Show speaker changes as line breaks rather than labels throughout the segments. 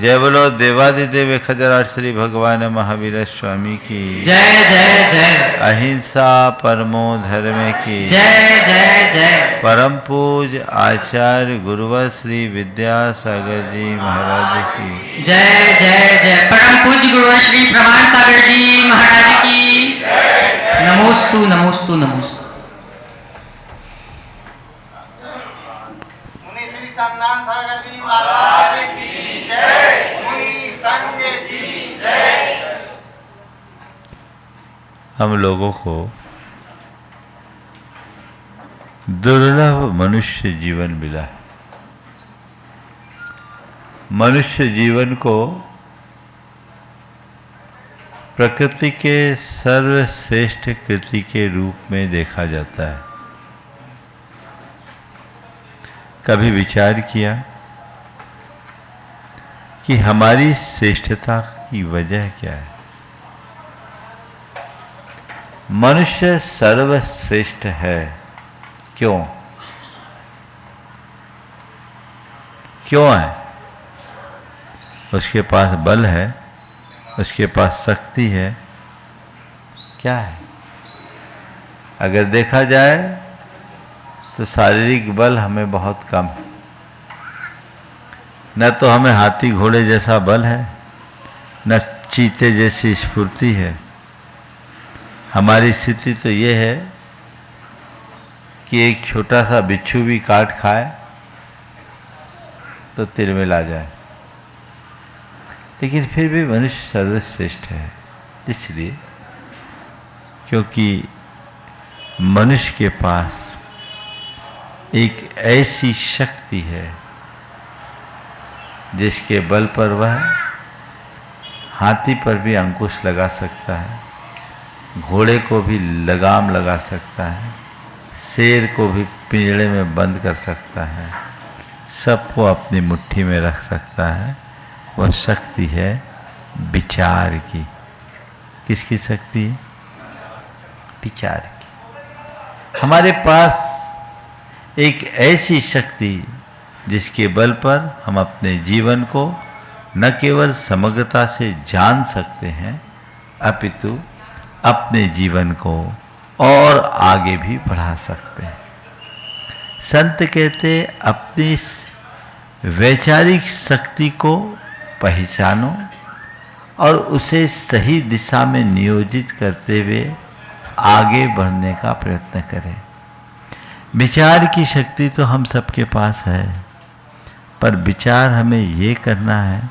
जय बोलो देवादिदेव खजराज श्री भगवान महावीर स्वामी की
जय जय जय।
अहिंसा परमो धर्म की
जय जय जय।
परम पूज आचार्य गुरुवर श्री विद्यासागर जी महाराज की
जय जय जय। परम पूज्य गुरुवर श्री प्रमाण सागर जी महाराज की नमोस्तु नमोस्तु नमोस्तु।
मुनि श्री समनाथ सागर जी महाराज की जय। मुनि संघ की जय।
हम लोगों को दुर्लभ मनुष्य जीवन मिला है। मनुष्य जीवन को प्रकृति के सर्वश्रेष्ठ कृति के रूप में देखा जाता है। कभी विचार किया कि हमारी श्रेष्ठता की वजह क्या है? मनुष्य सर्वश्रेष्ठ है। क्यों? क्यों है? उसके पास बल है, उसके पास शक्ति है। क्या है? अगर देखा जाए तो शारीरिक बल हमें बहुत कम है। न तो हमें हाथी घोड़े जैसा बल है, न चीते जैसी स्फूर्ति है। हमारी स्थिति तो ये है कि एक छोटा सा बिच्छू भी काट खाए तो तिरमिला जाए। लेकिन फिर भी मनुष्य सर्वश्रेष्ठ है, इसलिए क्योंकि मनुष्य के पास एक ऐसी शक्ति है जिसके बल पर वह हाथी पर भी अंकुश लगा सकता है, घोड़े को भी लगाम लगा सकता है, शेर को भी पिंजड़े में बंद कर सकता है, सबको अपनी मुट्ठी में रख सकता है। वह शक्ति है विचार की। किसकी शक्ति है? विचार की। हमारे पास एक ऐसी शक्ति जिसके बल पर हम अपने जीवन को न केवल समग्रता से जान सकते हैं, अपितु अपने जीवन को और आगे भी बढ़ा सकते हैं। संत कहते अपनी वैचारिक शक्ति को पहचानो और उसे सही दिशा में नियोजित करते हुए आगे बढ़ने का प्रयत्न करें। विचार की शक्ति तो हम सबके पास है, पर विचार हमें ये करना है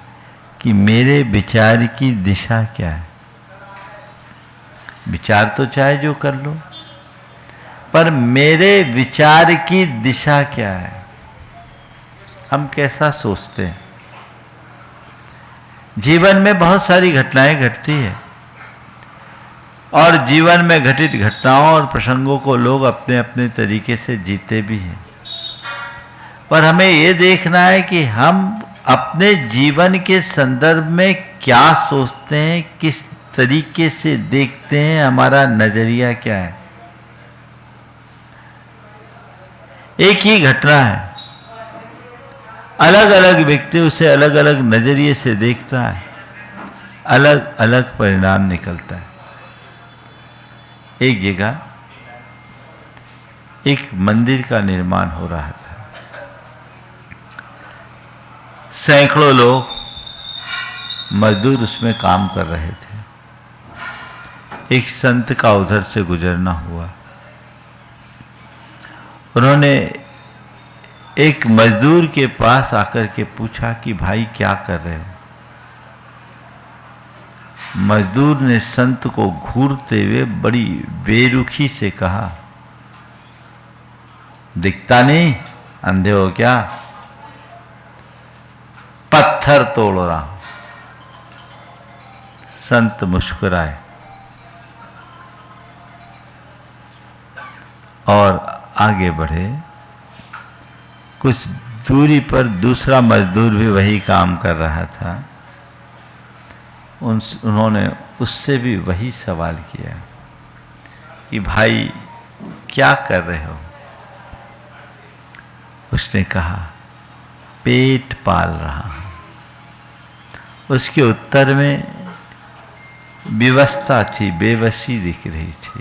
कि मेरे विचार की दिशा क्या है। विचार तो चाहे जो कर लो, पर मेरे विचार की दिशा क्या है? हम कैसा सोचते हैं? जीवन में बहुत सारी घटनाएं घटती है और जीवन में घटित घटनाओं और प्रसंगों को लोग अपने अपने तरीके से जीते भी हैं। पर हमें ये देखना है कि हम अपने जीवन के संदर्भ में क्या सोचते हैं, किस तरीके से देखते हैं, हमारा नजरिया क्या है। एक ही घटना है, अलग अलग व्यक्ति उसे अलग अलग नजरिए से देखता है, अलग अलग परिणाम निकलता है। एक जगह एक मंदिर का निर्माण हो रहा था। सैकड़ों लोग मजदूर उसमें काम कर रहे थे। एक संत का उधर से गुजरना हुआ। उन्होंने एक मजदूर के पास आकर के पूछा कि भाई क्या कर रहे हो? मजदूर ने संत को घूरते हुए बड़ी बेरुखी से कहा, दिखता नहीं, अंधे हो क्या? पत्थर तोड़ रहा हूं। संत मुस्कुराए और आगे बढ़े। कुछ दूरी पर दूसरा मजदूर भी वही काम कर रहा था। उन्होंने उससे भी वही सवाल किया कि भाई क्या कर रहे हो? उसने कहा पेट पाल रहा हूं। उसके उत्तर में विवस्था थी, बेबसी दिख रही थी।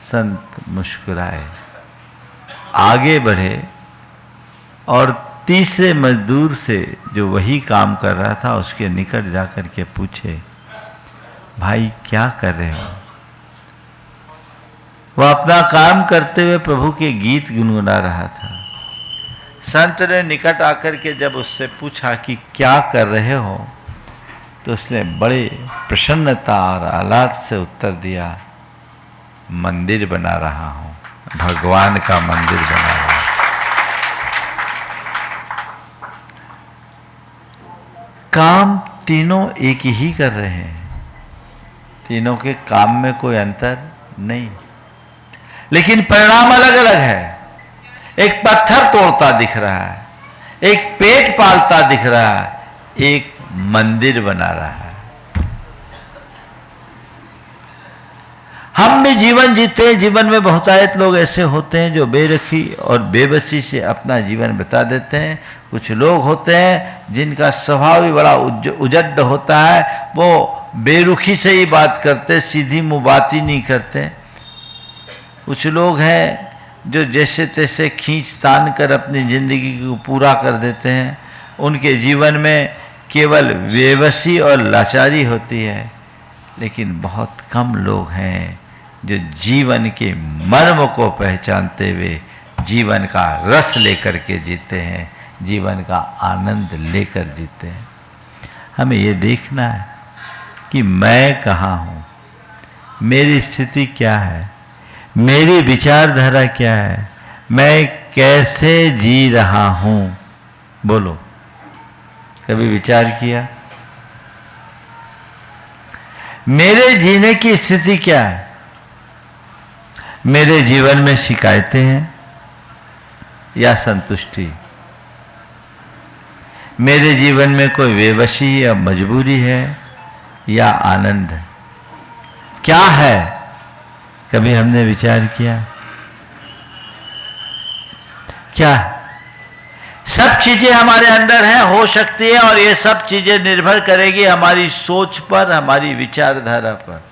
संत मुस्कुराए, आगे बढ़े और तीसरे मजदूर से जो वही काम कर रहा था उसके निकट जाकर के पूछे, भाई क्या कर रहे हो? वह अपना काम करते हुए प्रभु के गीत गुनगुना रहा था। संत ने निकट आकर के जब उससे पूछा कि क्या कर रहे हो, तो उसने बड़े प्रसन्नता और आह्लाद से उत्तर दिया, मंदिर बना रहा हूं, भगवान का मंदिर बना रहा हूं। काम तीनों एक ही कर रहे हैं, तीनों के काम में कोई अंतर नहीं, लेकिन परिणाम अलग अलग है। एक पत्थर तोड़ता दिख रहा है, एक पेट पालता दिख रहा है, एक मंदिर बना रहा है। हम भी जीवन जीते हैं, जीवन में बहुतायत लोग ऐसे होते हैं जो बेरखी और बेबसी से अपना जीवन बिता देते हैं। कुछ लोग होते हैं जिनका स्वभाव ही बड़ा उजड्ड होता है, वो बेरुखी से ही बात करते, सीधी मुँह बात ही नहीं करते। कुछ लोग हैं जो जैसे तैसे खींच तान कर अपनी ज़िंदगी को पूरा कर देते हैं। उनके जीवन में केवल बेबसी और लाचारी होती है, लेकिन बहुत कम लोग हैं जो जीवन के मर्म को पहचानते हुए जीवन का रस लेकर के जीते हैं, जीवन का आनंद लेकर जीते हैं। हमें ये देखना है कि मैं कहाँ हूँ, मेरी स्थिति क्या है, मेरी विचारधारा क्या है, मैं कैसे जी रहा हूँ। बोलो, कभी विचार किया? मेरे जीने की स्थिति क्या है? मेरे जीवन में शिकायतें हैं या संतुष्टि? मेरे जीवन में कोई बेबसी या मजबूरी है या आनंद है? क्या है? कभी हमने विचार किया? क्या है? सब चीजें हमारे अंदर हैं, हो सकती है, और ये सब चीजें निर्भर करेगी हमारी सोच पर, हमारी विचारधारा पर।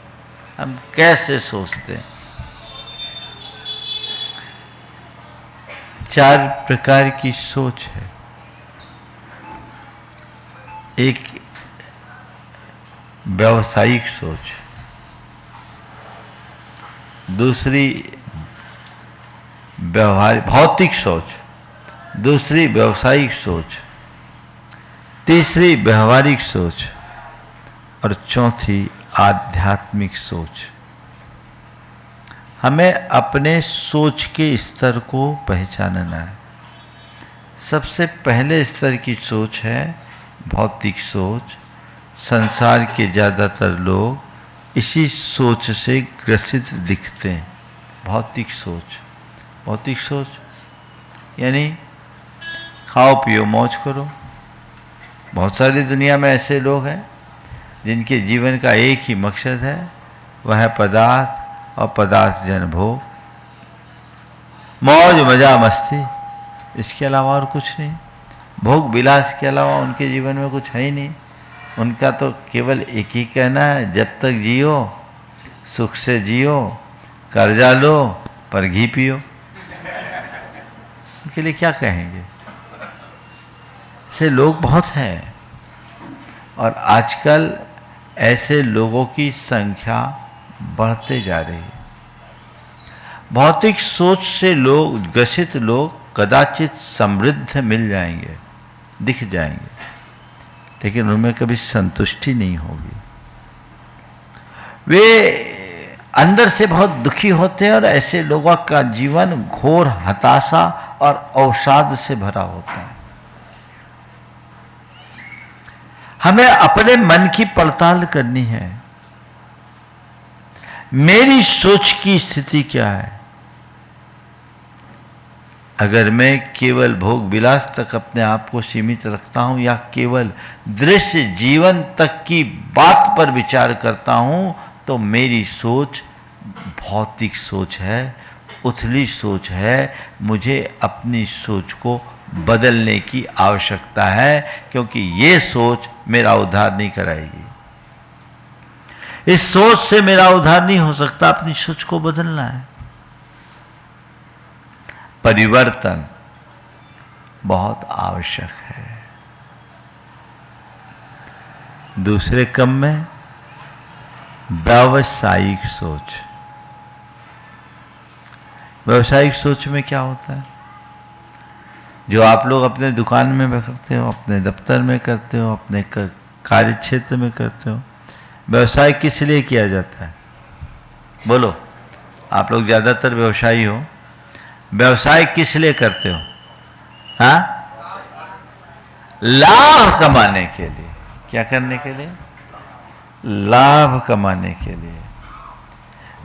हम कैसे सोचते हैं। 4 प्रकार की सोच है। एक व्यावसायिक सोच, दूसरी भौतिक सोच, दूसरी व्यावसायिक सोच, तीसरी व्यवहारिक सोच और चौथी आध्यात्मिक सोच। हमें अपने सोच के स्तर को पहचानना है। सबसे पहले स्तर की सोच है भौतिक सोच। संसार के ज़्यादातर लोग इसी सोच से ग्रसित दिखते हैं। भौतिक सोच, भौतिक सोच यानी खाओ पियो मौज करो। बहुत सारी दुनिया में ऐसे लोग हैं जिनके जीवन का एक ही मकसद है, वह है पदार्थ और पदार्थ जन भोग, मौज मजा मस्ती, इसके अलावा और कुछ नहीं। भोग विलास के अलावा उनके जीवन में कुछ है ही नहीं। उनका तो केवल एक ही कहना है, जब तक जियो सुख से जियो, कर्जा लो पर घी पियो। उनके लिए क्या कहेंगे। ऐसे लोग बहुत हैं और आजकल ऐसे लोगों की संख्या बढ़ते जा रही है। भौतिक सोच से लोग ग्रसित लोग कदाचित समृद्ध मिल जाएंगे, दिख जाएंगे, लेकिन उनमें कभी संतुष्टि नहीं होगी। वे अंदर से बहुत दुखी होते हैं और ऐसे लोगों का जीवन घोर हताशा और अवसाद से भरा होता है। हमें अपने मन की पड़ताल करनी है। मेरी सोच की स्थिति क्या है। अगर मैं केवल भोग विलास तक अपने आप को सीमित रखता हूं या केवल दृश्य जीवन तक की बात पर विचार करता हूं, तो मेरी सोच भौतिक सोच है, उथली सोच है, मुझे अपनी सोच को बदलने की आवश्यकता है, क्योंकि ये सोच मेरा उद्धार नहीं कराएगी। इस सोच से मेरा उद्धार नहीं हो सकता, अपनी सोच को बदलना है। परिवर्तन बहुत आवश्यक है। दूसरे क्रम में व्यावसायिक सोच। व्यावसायिक सोच में क्या होता है? जो आप लोग अपने दुकान में करते हो, अपने दफ्तर में करते हो, अपने कार्य क्षेत्र में करते हो, व्यवसाय किस लिए किया जाता है? बोलो, आप लोग ज़्यादातर व्यवसायी हो, व्यवसाय किस लिए करते हो? हाँ, लाभ कमाने के लिए। क्या करने के लिए? लाभ कमाने के लिए।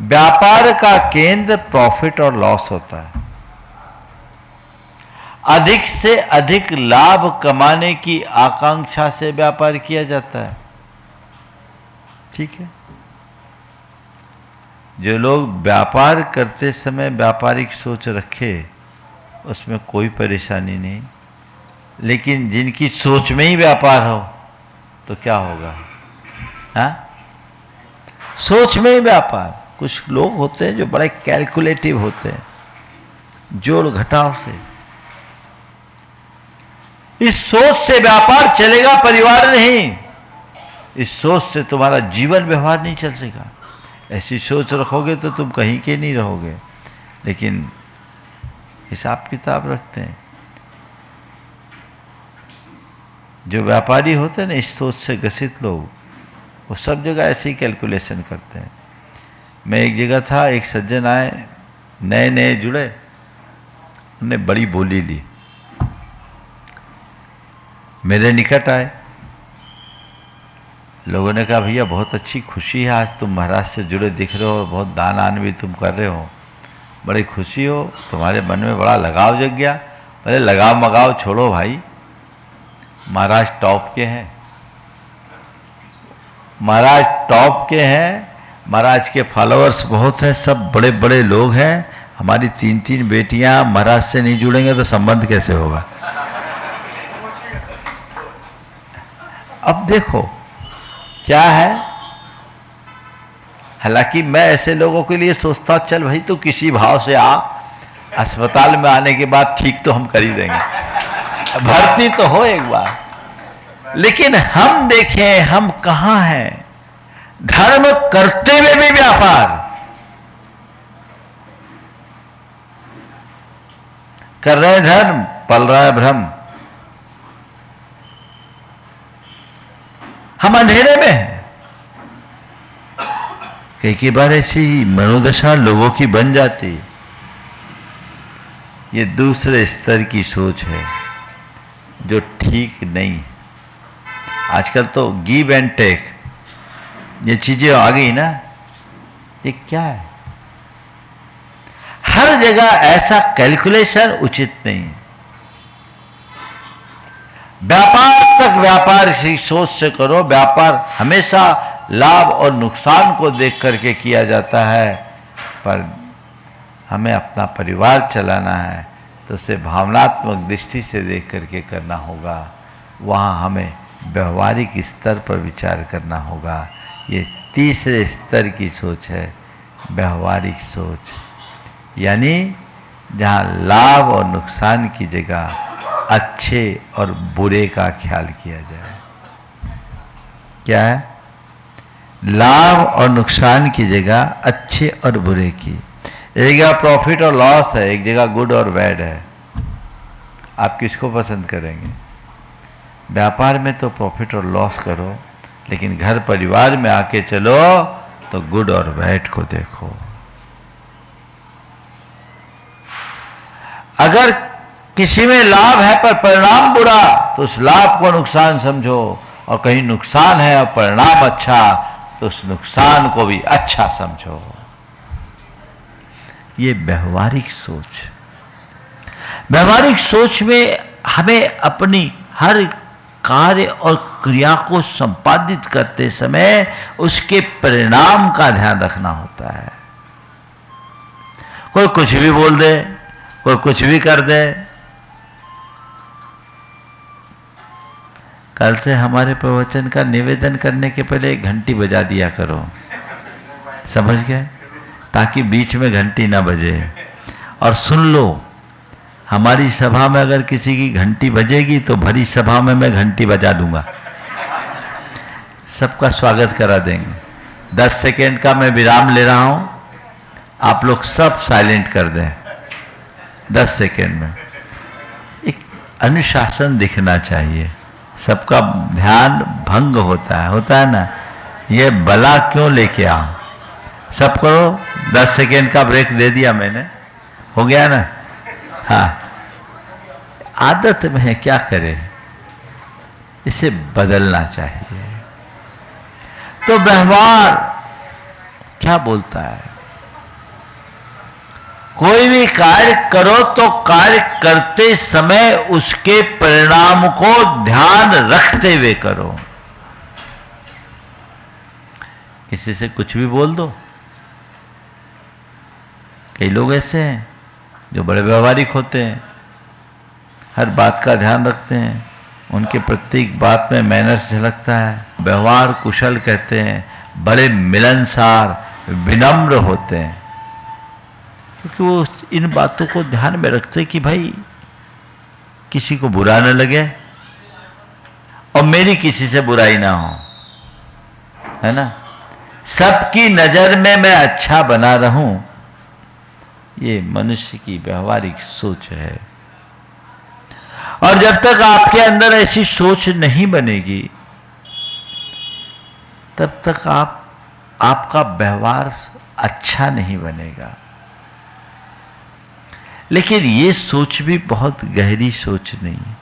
व्यापार का केंद्र प्रॉफिट और लॉस होता है। अधिक से अधिक लाभ कमाने की आकांक्षा से व्यापार किया जाता है। ठीक है? जो लोग व्यापार करते समय व्यापारिक सोच रखे, उसमें कोई परेशानी नहीं। लेकिन जिनकी सोच में ही व्यापार हो तो क्या होगा? हाँ, सोच में ही व्यापार। कुछ लोग होते हैं जो बड़े कैलकुलेटिव होते हैं, जोड़ घटाव से। इस सोच से व्यापार चलेगा, परिवार नहीं। इस सोच से तुम्हारा जीवन व्यवहार नहीं चल सकेगा। ऐसी सोच रखोगे तो तुम कहीं के नहीं रहोगे। लेकिन हिसाब किताब रखते हैं जो व्यापारी होते हैं ना, इस सोच से ग्रसित लोग, वो सब जगह ऐसे ही कैलकुलेशन करते हैं। मैं एक जगह था, एक सज्जन आए, नए नए जुड़े, उन्होंने बड़ी बोली ली, मेरे निकट आए। लोगों ने कहा, भैया बहुत अच्छी खुशी है, आज तुम महाराज से जुड़े दिख रहे हो, बहुत दान आन भी तुम कर रहे हो, बड़ी खुशी हो, तुम्हारे मन में बड़ा लगाव जग गया। बोले लगाव मगाव छोड़ो भाई, महाराज टॉप के हैं, महाराज टॉप के हैं, महाराज के फॉलोअर्स बहुत हैं, सब बड़े बड़े लोग हैं। हमारी 3-3 बेटियां महाराज से नहीं जुड़ेंगे तो संबंध कैसे होगा? अब देखो क्या है। हालांकि मैं ऐसे लोगों के लिए सोचता, चल भाई तू किसी भाव से आ, अस्पताल में आने के बाद ठीक तो हम कर ही देंगे, भर्ती तो हो एक बार। लेकिन हम देखें हम कहां हैं? धर्म करते हुए भी व्यापार कर रहे हैं, धर्म पल रहा है भ्रम। हम अंधेरे में हैं। कई बार ऐसी मनोदशा लोगों की बन जाती। ये दूसरे स्तर की सोच है जो ठीक नहीं। आजकल तो गिव एंड टेक ये चीजें आ गई ना, ये क्या है? हर जगह ऐसा कैलकुलेशन उचित नहीं। व्यापार तक व्यापार इसी सोच से करो। व्यापार हमेशा लाभ और नुकसान को देख करके किया जाता है, पर हमें अपना परिवार चलाना है तो उसे भावनात्मक दृष्टि से देख करके करना होगा। वहाँ हमें व्यवहारिक स्तर पर विचार करना होगा। ये तीसरे स्तर की सोच है, व्यवहारिक सोच, यानी जहाँ लाभ और नुकसान की जगह अच्छे और बुरे का ख्याल किया जाए। क्या है? लाभ और नुकसान की जगह अच्छे और बुरे की। एक जगह प्रॉफिट और लॉस है, एक जगह गुड और बैड है। आप किसको पसंद करेंगे? व्यापार में तो प्रॉफिट और लॉस करो, लेकिन घर परिवार में आके चलो तो गुड और बैड को देखो। अगर किसी में लाभ है पर परिणाम बुरा, तो उस लाभ को नुकसान समझो, और कहीं नुकसान है और परिणाम अच्छा, तो उस नुकसान को भी अच्छा समझो। ये व्यवहारिक सोच। व्यवहारिक सोच में हमें अपनी हर कार्य और क्रिया को संपादित करते समय उसके परिणाम का ध्यान रखना होता है। कोई कुछ भी बोल दे, कोई कुछ भी कर दे। कल से हमारे प्रवचन का निवेदन करने के पहले एक घंटी बजा दिया करो, समझ गए? ताकि बीच में घंटी ना बजे। और सुन लो, हमारी सभा में अगर किसी की घंटी बजेगी तो भरी सभा में मैं घंटी बजा दूंगा, सबका स्वागत करा देंगे। 10 सेकेंड का मैं विराम ले रहा हूं, आप लोग सब साइलेंट कर दें 10 सेकेंड में। एक अनुशासन दिखना चाहिए, सबका ध्यान भंग होता है ना, ये बला क्यों लेके आओ। सब करो, 10 सेकेंड का ब्रेक दे दिया मैंने, हो गया ना? हाँ, आदत में है, क्या करें, इसे बदलना चाहिए। तो व्यवहार क्या बोलता है? कोई भी कार्य करो तो कार्य करते समय उसके परिणाम को ध्यान रखते हुए करो। किसी से कुछ भी बोल दो। कई लोग ऐसे हैं जो बड़े व्यवहारिक होते हैं, हर बात का ध्यान रखते हैं, उनके प्रत्येक बात में मैनर्स झलकता है। व्यवहार कुशल कहते हैं, बड़े मिलनसार विनम्र होते हैं, क्योंकि वो इन बातों को ध्यान में रखते हैं कि भाई किसी को बुरा न लगे और मेरी किसी से बुराई ना हो, है ना? सबकी नजर में मैं अच्छा बना रहूं, ये मनुष्य की व्यवहारिक सोच है। और जब तक आपके अंदर ऐसी सोच नहीं बनेगी तब तक आपका व्यवहार अच्छा नहीं बनेगा। लेकिन ये सोच भी बहुत गहरी सोच नहीं है।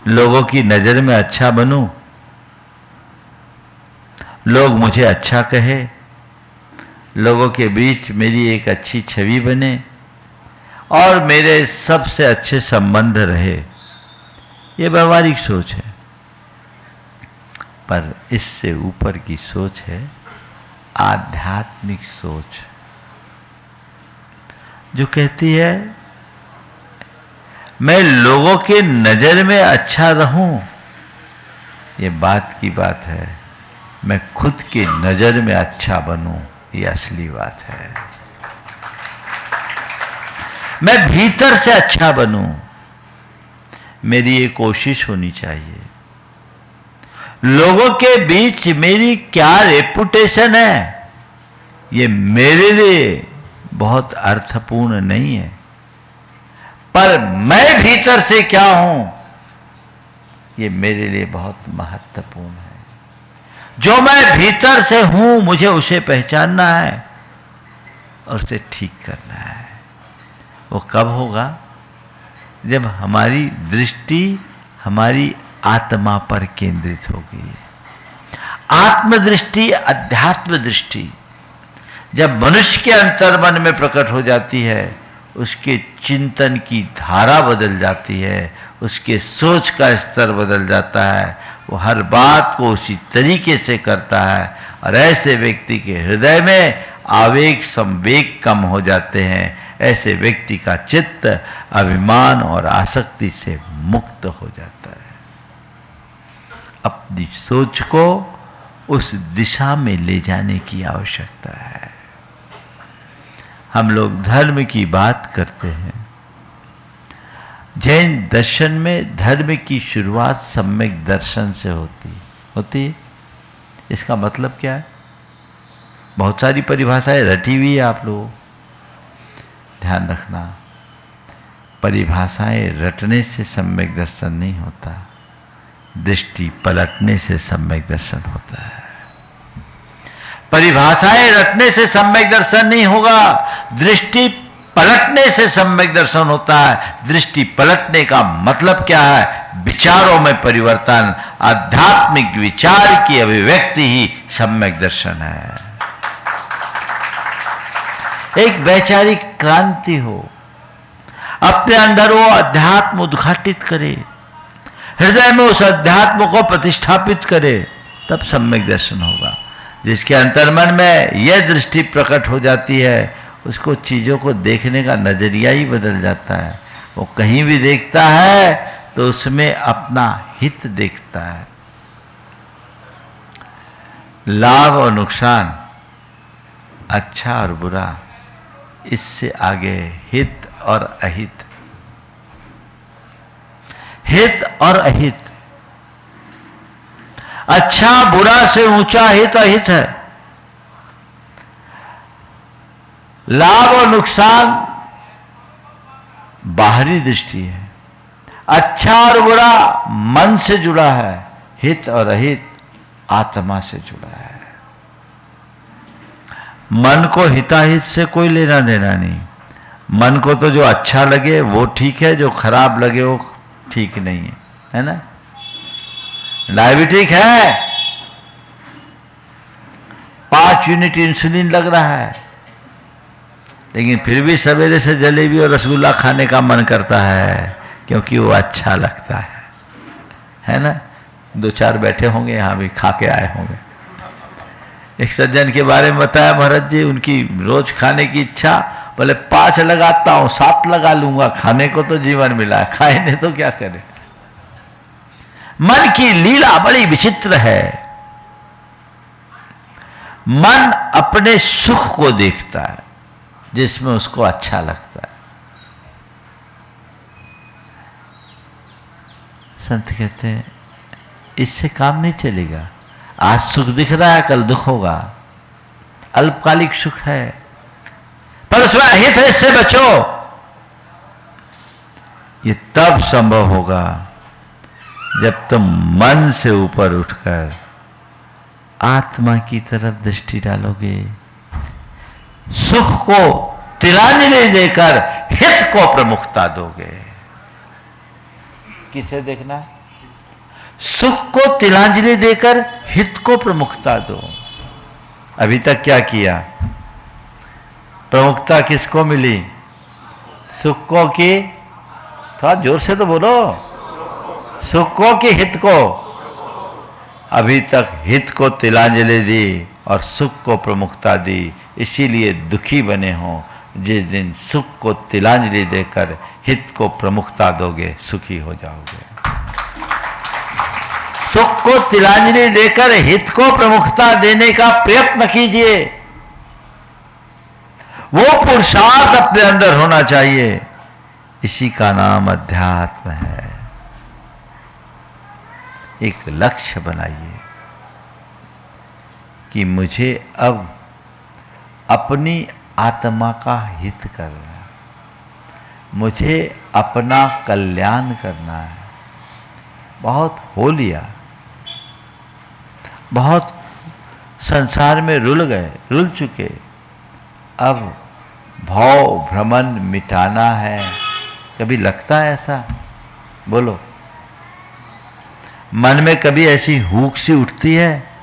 लोगों की नजर में अच्छा बनूं, लोग मुझे अच्छा कहे, लोगों के बीच मेरी एक अच्छी छवि बने और मेरे सबसे अच्छे संबंध रहे, ये व्यवहारिक सोच है। पर इससे ऊपर की सोच है आध्यात्मिक सोच, जो कहती है मैं लोगों के नजर में अच्छा रहूं, ये बात की बात है। मैं खुद की नजर में अच्छा बनूं, ये असली बात है। मैं भीतर से अच्छा बनूं, मेरी ये कोशिश होनी चाहिए। लोगों के बीच मेरी क्या रेपुटेशन है, ये मेरे लिए बहुत अर्थपूर्ण नहीं है, पर मैं भीतर से क्या हूं, ये मेरे लिए बहुत महत्वपूर्ण है। जो मैं भीतर से हूं, मुझे उसे पहचानना है और उसे ठीक करना है। वो कब होगा? जब हमारी दृष्टि हमारी आत्मा पर केंद्रित होगी। आत्मदृष्टि, अध्यात्म दृष्टि जब मनुष्य के अंतर्मन में प्रकट हो जाती है, उसके चिंतन की धारा बदल जाती है, उसके सोच का स्तर बदल जाता है, वो हर बात को उसी तरीके से करता है और ऐसे व्यक्ति के हृदय में आवेग संवेग कम हो जाते हैं। ऐसे व्यक्ति का चित्त अभिमान और आसक्ति से मुक्त हो जाता है। अपनी सोच को उस दिशा में ले जाने की आवश्यकता है। हम लोग धर्म की बात करते हैं। जैन दर्शन में धर्म की शुरुआत सम्यक दर्शन से होती है। इसका मतलब क्या है? बहुत सारी परिभाषाएं रटी हुई है, आप लोग ध्यान रखना। परिभाषाएं रटने से सम्यक दर्शन नहीं होता, दृष्टि पलटने से सम्यक दर्शन होता है। परिभाषाएं रटने से सम्यक दर्शन नहीं होगा, दृष्टि पलटने से सम्यक दर्शन होता है। दृष्टि पलटने का मतलब क्या है? विचारों में परिवर्तन, आध्यात्मिक विचार की अभिव्यक्ति ही सम्यक दर्शन है। एक वैचारिक क्रांति हो, अपने अंदर वो अध्यात्म उद्घाटित करे, हृदय में उस अध्यात्म को प्रतिष्ठापित करे, तब सम्यक दर्शन होगा। जिसके अंतर्मन में यह दृष्टि प्रकट हो जाती है, उसको चीज़ों को देखने का नज़रिया ही बदल जाता है। वो कहीं भी देखता है तो उसमें अपना हित देखता है। लाभ और नुकसान, अच्छा और बुरा, इससे आगे हित और अहित। हित और अहित, अच्छा बुरा से ऊंचा हित अहित है। लाभ और नुकसान बाहरी दृष्टि है, अच्छा और बुरा मन से जुड़ा है, हित और अहित आत्मा से जुड़ा है। मन को हिताहित से कोई लेना देना नहीं। मन को तो जो अच्छा लगे वो ठीक है, जो खराब लगे वो ठीक नहीं है, है ना। डायबिटिक है, 5 यूनिट इंसुलिन लग रहा है, लेकिन फिर भी सवेरे से जलेबी और रसगुल्ला खाने का मन करता है, क्योंकि वो अच्छा लगता है ना। 2-4 बैठे होंगे यहाँ भी, खा के आए होंगे। एक सज्जन के बारे में बताया महाराज जी, उनकी रोज खाने की इच्छा, बोले 5 लगाता हूँ, 7 लगा लूंगा, खाने को तो जीवन मिला है, खाए नहीं तो क्या करे। मन की लीला बड़ी विचित्र है। मन अपने सुख को देखता है जिसमें उसको अच्छा लगता है। संत कहते हैं इससे काम नहीं चलेगा। आज सुख दिख रहा है, कल दुख होगा, अल्पकालिक सुख है, पर उसमें अहित है, इससे बचो। ये तब संभव होगा जब तुम मन से ऊपर उठकर आत्मा की तरफ दृष्टि डालोगे, सुख को तिलांजलि देकर हित को प्रमुखता दोगे। किसे देखना? सुख को तिलांजलि देकर हित को प्रमुखता दो। अभी तक क्या किया? प्रमुखता किसको मिली? सुख को की? थोड़ा जोर से तो बोलो। सुख को कि हित को? अभी तक हित को तिलांजलि दी और सुख को प्रमुखता दी, इसीलिए दुखी बने हो। जिस दिन सुख को तिलांजलि देकर हित को प्रमुखता दोगे, सुखी हो जाओगे। सुख को तिलांजलि देकर हित को प्रमुखता देने का प्रयत्न कीजिए। वो पुरुषार्थ अपने अंदर होना चाहिए। इसी का नाम अध्यात्म है। एक लक्ष्य बनाइए कि मुझे अब अपनी आत्मा का हित करना है, मुझे अपना कल्याण करना है। बहुत हो लिया, बहुत संसार में रुल गए, रुल चुके। अब भव भ्रमण मिटाना है। कभी लगता है ऐसा? बोलो। मन में कभी ऐसी हुक सी उठती है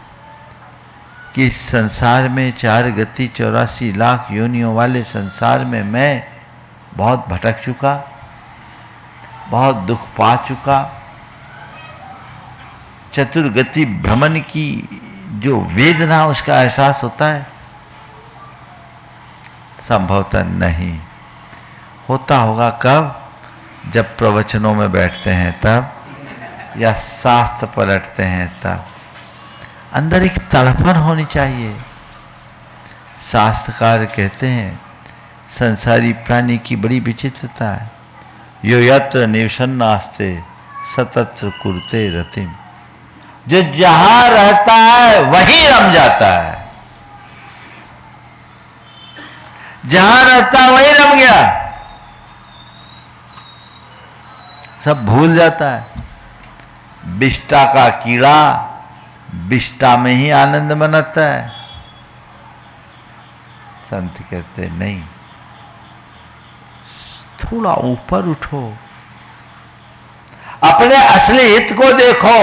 कि इस संसार में 4 गति 84 लाख योनियों वाले संसार में मैं बहुत भटक चुका, बहुत दुख पा चुका। चतुर्गति भ्रमण की जो वेदना, उसका एहसास होता है? संभवतः नहीं होता होगा। कब? जब प्रवचनों में बैठते हैं तब, या शास्त्र पलटते हैं तब। अंदर एक तड़पन होनी चाहिए। शास्त्रकार कहते हैं संसारी प्राणी की बड़ी विचित्रता है। यो यत्र निवसन्नास्ते सतत्र कुरुते रतिम। जो जहां रहता है वहीं रम जाता है। जहां रहता है वहीं रम गया, सब भूल जाता है। विष्टा का कीड़ा विष्टा में ही आनंद मनाता है। संत कहते नहीं, थोड़ा ऊपर उठो, अपने असली हित को देखो।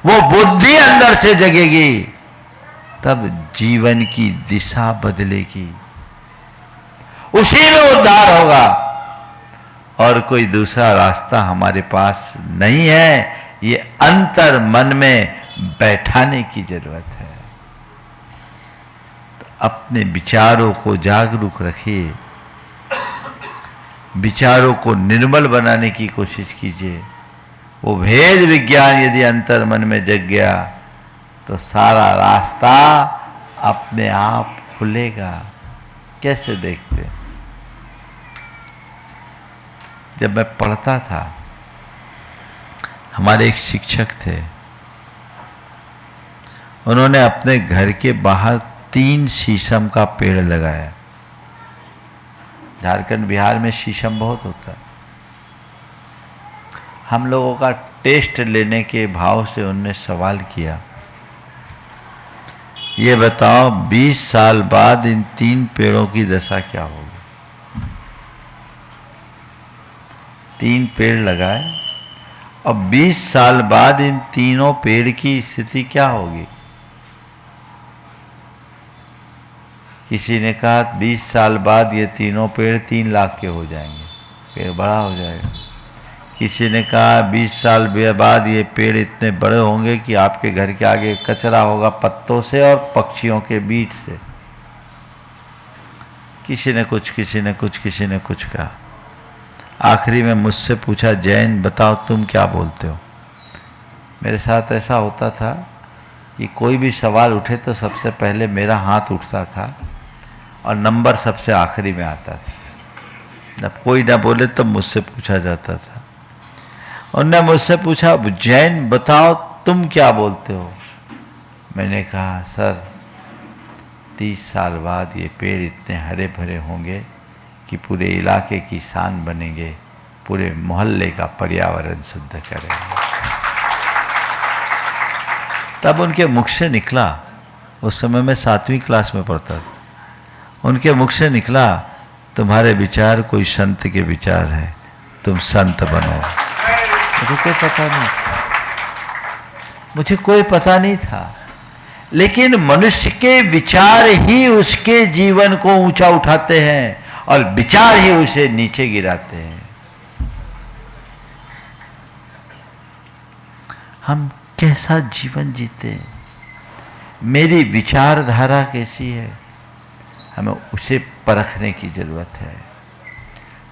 वो बुद्धि अंदर से जगेगी, तब जीवन की दिशा बदलेगी, उसी में उद्धार होगा। और कोई दूसरा रास्ता हमारे पास नहीं है। ये अंतर मन में बैठाने की जरूरत है। तो अपने विचारों को जागरूक रखिए, विचारों को निर्मल बनाने की कोशिश कीजिए। वो भेद विज्ञान यदि अंतर मन में जग गया तो सारा रास्ता अपने आप खुलेगा। कैसे देखते? जब मैं पढ़ता था, हमारे एक शिक्षक थे, उन्होंने अपने घर के बाहर 3 शीशम का पेड़ लगाया। झारखंड बिहार में शीशम बहुत होता है। हम लोगों का टेस्ट लेने के भाव से उनने सवाल किया, ये बताओ 20 साल बाद इन 3 पेड़ों की दशा क्या होगी? 3 पेड़ लगाए और 20 साल बाद इन तीनों पेड़ की स्थिति क्या होगी? किसी ने कहा 20 साल बाद ये तीनों पेड़ 3 लाख के हो जाएंगे, पेड़ बड़ा हो जाएगा। किसी ने कहा 20 साल बाद ये पेड़ इतने बड़े होंगे कि आपके घर के आगे कचरा होगा पत्तों से और पक्षियों के बीट से। किसी ने कुछ, किसी ने कुछ, किसी ने कुछ कहा। आखिरी में मुझसे पूछा, जैन बताओ तुम क्या बोलते हो? मेरे साथ ऐसा होता था कि कोई भी सवाल उठे तो सबसे पहले मेरा हाथ उठता था और नंबर सबसे आखिरी में आता था। जब कोई ना बोले तब मुझसे पूछा जाता था। उन्होंने मुझसे पूछा, जैन बताओ तुम क्या बोलते हो? मैंने कहा, सर 30 साल बाद ये पेड़ इतने हरे भरे होंगे कि पूरे इलाके की शान बनेंगे, पूरे मोहल्ले का पर्यावरण शुद्ध करेंगे। तब उनके मुख से निकला, उस समय मैं 7वीं क्लास में पढ़ता था, उनके मुख से निकला, तुम्हारे विचार कोई संत के विचार है, तुम संत बनो। मुझे कोई पता नहीं था, मुझे कोई पता नहीं था, लेकिन मनुष्य के विचार ही उसके जीवन को ऊंचा उठाते हैं और विचार ही उसे नीचे गिराते हैं। हम कैसा जीवन जीते हैं, मेरी विचारधारा कैसी है, हमें उसे परखने की जरूरत है।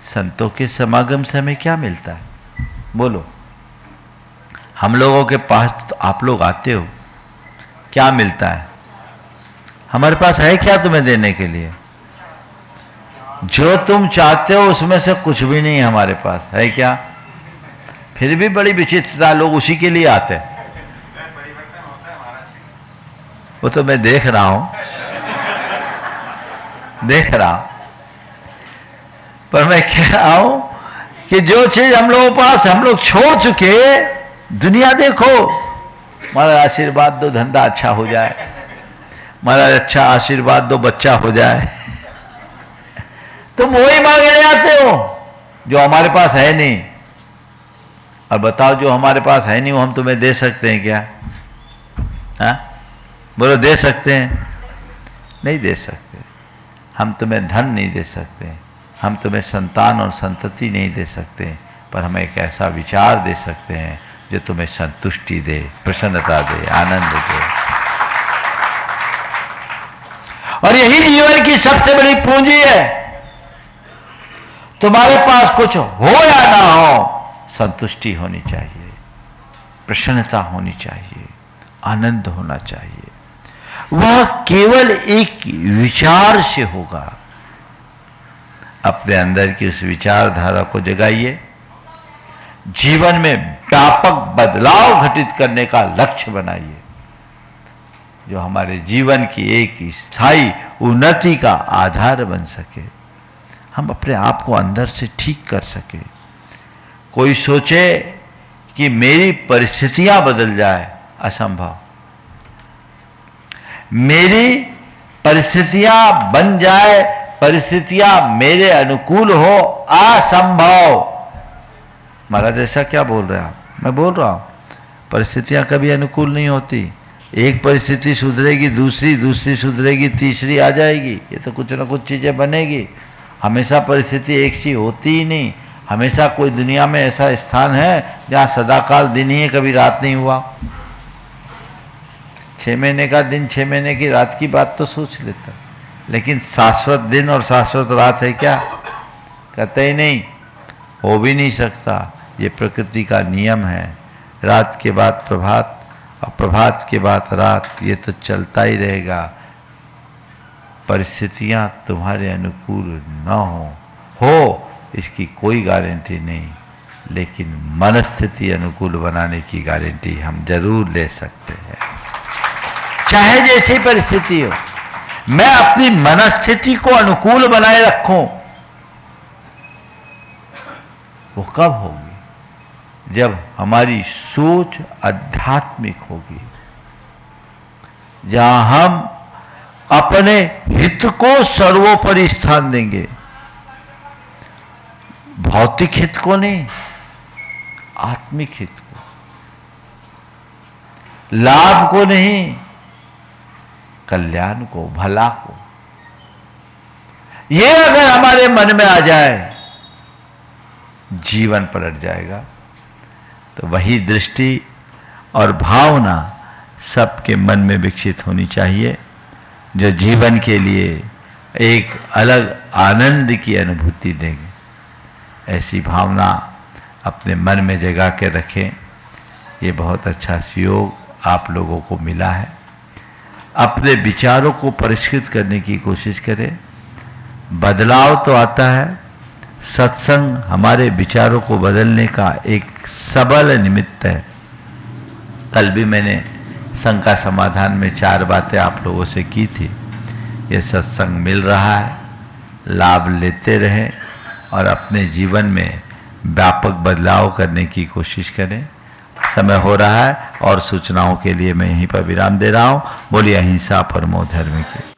संतों के समागम से हमें क्या मिलता है? बोलो, हम लोगों के पास तो आप लोग आते हो, क्या मिलता है? हमारे पास है क्या तुम्हें देने के लिए? जो तुम चाहते हो उसमें से कुछ भी नहीं हमारे पास है। क्या? फिर भी बड़ी विचित्रता, लोग उसी के लिए आते हैं। वो तो मैं देख रहा हूं, देख रहा हूं, पर मैं कह रहा हूं कि जो चीज हम लोगों के पास हम लोग छोड़ चुके, दुनिया देखो, महाराज आशीर्वाद दो धंधा अच्छा हो जाए, महाराज अच्छा आशीर्वाद दो बच्चा हो जाए, तुम वही मांगने आते हो जो हमारे पास है नहीं। और बताओ, जो हमारे पास है नहीं वो हम तुम्हें दे सकते हैं क्या? हाँ बोलो, दे सकते हैं? नहीं दे सकते। हम तुम्हें धन नहीं दे सकते, हम तुम्हें संतान और संतति नहीं दे सकते, पर हम एक ऐसा विचार दे सकते हैं जो तुम्हें संतुष्टि दे, प्रसन्नता दे, आनंद दे। और यही जीवन की सबसे बड़ी पूंजी है। तुम्हारे पास कुछ हो या ना हो, संतुष्टि होनी चाहिए, प्रसन्नता होनी चाहिए, आनंद होना चाहिए। वह केवल एक विचार से होगा। अपने अंदर की उस विचारधारा को जगाइए, जीवन में व्यापक बदलाव घटित करने का लक्ष्य बनाइए, जो हमारे जीवन की एक स्थायी उन्नति का आधार बन सके, हम अपने आप को अंदर से ठीक कर सके। कोई सोचे कि मेरी परिस्थितियां बदल जाए, असंभव। मेरी परिस्थितियां बन जाए, परिस्थितियां मेरे अनुकूल हो, असंभव। महाराज ऐसा क्या बोल रहे हैं आप? मैं बोल रहा हूं, परिस्थितियां कभी अनुकूल नहीं होती। एक परिस्थिति सुधरेगी, दूसरी सुधरेगी, तीसरी आ जाएगी, ये तो कुछ ना कुछ चीजें बनेगी। हमेशा परिस्थिति एक सी होती ही नहीं। हमेशा कोई दुनिया में ऐसा स्थान है जहां सदाकाल दिन ही है, कभी रात नहीं हुआ। 6 महीने का दिन, 6 महीने की रात की बात तो सोच लेता। लेकिन शाश्वत दिन और शाश्वत रात है क्या? कहते ही नहीं, हो भी नहीं सकता। ये प्रकृति का नियम है। रात के बाद प्रभात और प्रभात के बाद रात, ये तो चलता ही रहेगा। परिस्थितियां तुम्हारे अनुकूल न हो इसकी कोई गारंटी नहीं, लेकिन मनस्थिति अनुकूल बनाने की गारंटी हम जरूर ले सकते हैं। चाहे जैसी परिस्थिति हो, मैं अपनी मनस्थिति को अनुकूल बनाए रखूं। वो कब होगी? जब हमारी सोच आध्यात्मिक होगी, जहां हम अपने हित को सर्वोपरि स्थान देंगे। भौतिक हित को नहीं, आत्मिक हित को, लाभ को नहीं, कल्याण को, भला को। ये अगर हमारे मन में आ जाए, जीवन पलट जाएगा। तो वही दृष्टि और भावना सबके मन में विकसित होनी चाहिए, जो जीवन के लिए एक अलग आनंद की अनुभूति देंगे। ऐसी भावना अपने मन में जगा के रखें। ये बहुत अच्छा सहयोग आप लोगों को मिला है। अपने विचारों को परिष्कृत करने की कोशिश करें। बदलाव तो आता है, सत्संग हमारे विचारों को बदलने का एक सबल निमित्त है। कल भी मैंने संघ का समाधान में 4 बातें आप लोगों से की थी। ये सत्संग मिल रहा है, लाभ लेते रहें और अपने जीवन में व्यापक बदलाव करने की कोशिश करें। समय हो रहा है और सूचनाओं के लिए मैं यहीं पर विराम दे रहा हूँ। बोलिए अहिंसा परमो धर्म की।